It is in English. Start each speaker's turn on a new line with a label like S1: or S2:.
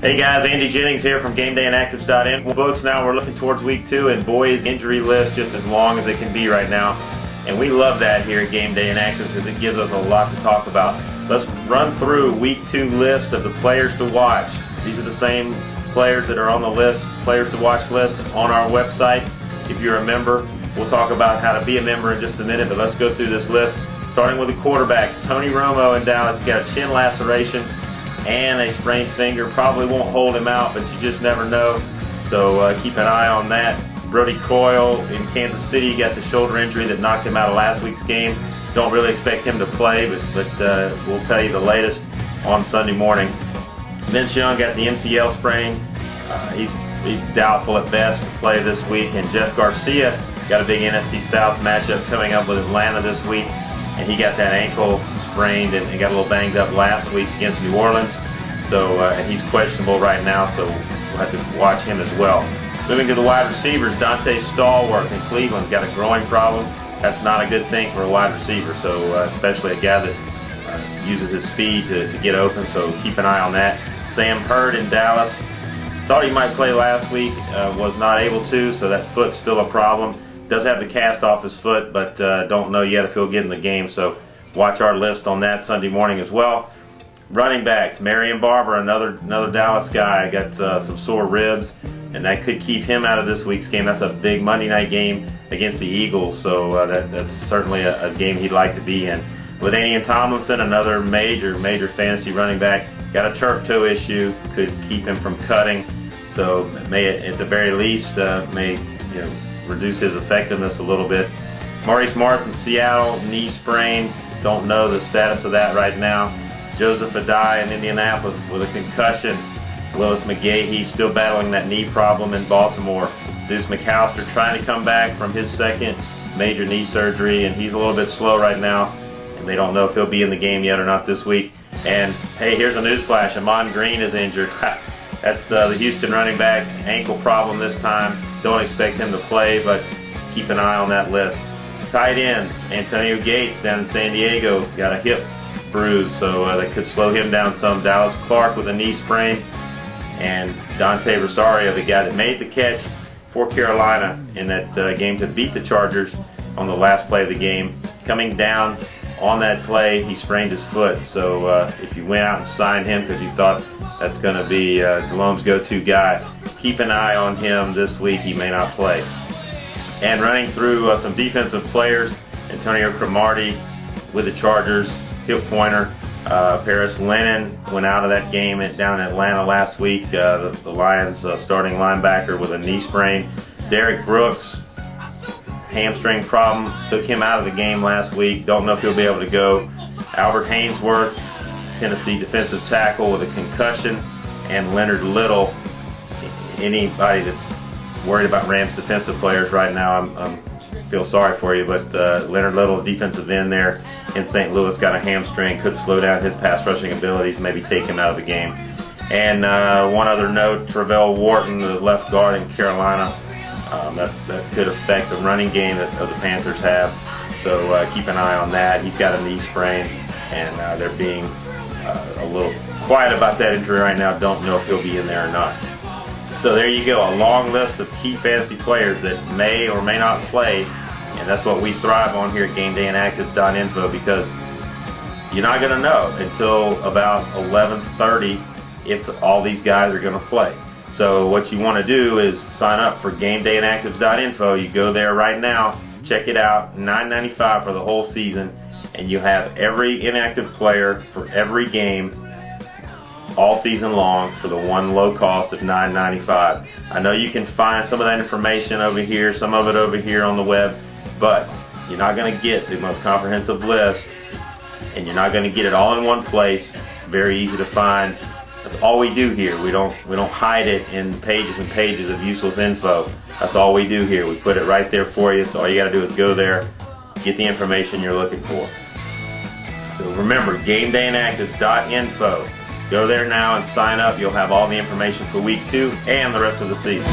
S1: Hey guys, Andy Jennings here from GameDayInActives.info. Folks, now we're looking towards week 2 and boys injury list just as long as it can be right now. And we love that here at Game Day Inactives because it gives us a lot to talk about. Let's run through week 2 list of the players to watch. These are the same players that are on the list, players to watch list on our website. If you're a member, we'll talk about how to be a member in just a minute, but let's go through this list. Starting with the quarterbacks, Tony Romo in Dallas. He's got a chin laceration and a sprained finger. Probably won't hold him out, but you just never know. So keep an eye on that. Brody Coyle in Kansas City got the shoulder injury that knocked him out of last week's game. Don't really expect him to play, but we'll tell you the latest on Sunday morning. Vince Young got the MCL sprain. He's doubtful at best to play this week. And Jeff Garcia got a big NFC South matchup coming up with Atlanta this week. And he got that ankle sprained and got a little banged up last week against New Orleans. So and he's questionable right now, so we'll have to watch him as well. Moving to the wide receivers, Dante Stallworth in Cleveland got a groin problem. That's not a good thing for a wide receiver, so especially a guy that uses his speed to get open, so keep an eye on that. Sam Hurd in Dallas, thought he might play last week, was not able to, so that foot's still a problem. Does have the cast off his foot, but don't know yet if he'll get in the game, so watch our list on that Sunday morning as well. Running backs, Marion Barber, another Dallas guy, got some sore ribs, and that could keep him out of this week's game. That's a big Monday night game against the Eagles, so that's certainly a game he'd like to be in. LaDainian Tomlinson, another major fantasy running back, got a turf toe issue, could keep him from cutting, so may at the very least may reduce his effectiveness a little bit. Maurice Marks in Seattle, knee sprain, don't know the status of that right now. Joseph Adai in Indianapolis with a concussion. Willis McGahee still battling that knee problem in Baltimore. Deuce McAllister trying to come back from his second major knee surgery, and he's a little bit slow right now, and they don't know if he'll be in the game yet or not this week. And hey, here's a news flash, Ahman Green is injured. That's the Houston running back, ankle problem this time. Don't expect him to play, but keep an eye on that list. Tight ends, Antonio Gates down in San Diego, got a hip bruise, so that could slow him down some. Dallas Clark with a knee sprain, and Dante Rosario, the guy that made the catch for Carolina in that game to beat the Chargers on the last play of the game, coming down on that play, he sprained his foot. So if you went out and signed him because you thought that's going to be Delome's go-to guy, keep an eye on him this week. He may not play. And running through some defensive players, Antonio Cromartie with the Chargers, hip pointer. Paris Lennon went out of that game down in Atlanta last week. The Lions starting linebacker with a knee sprain. Derek Brooks, hamstring problem, took him out of the game last week. Don't know if he'll be able to go. Albert Haynesworth, Tennessee defensive tackle with a concussion. And Leonard Little. Anybody that's worried about Rams defensive players right now, I feel sorry for you, but Leonard Little, defensive end there in St. Louis, got a hamstring, could slow down his pass rushing abilities, maybe take him out of the game. And one other note, Travell Wharton, the left guard in Carolina, that could affect the running game that the Panthers have, so keep an eye on that. He's got a knee sprain, and they're being a little quiet about that injury right now. Don't know if he'll be in there or not. So there you go, a long list of key fantasy players that may or may not play, and that's what we thrive on here at GameDayInActives.info, because you're not going to know until about 11:30 if all these guys are going to play. So what you want to do is sign up for GameDayInActives.info. You go there right now, check it out, $9.95 for the whole season, and you have every inactive player for every game all season long for the one low cost of $9.95. I know you can find some of that information over here, some of it over here on the web, but you're not going to get the most comprehensive list, and you're not going to get it all in one place. Very easy to find. That's all we do here. We don't hide it in pages and pages of useless info. That's all we do here. We put it right there for you, so all you got to do is go there, get the information you're looking for. So remember, GameDayInActives.info. Go there now and sign up. You'll have all the information for week 2 and the rest of the season.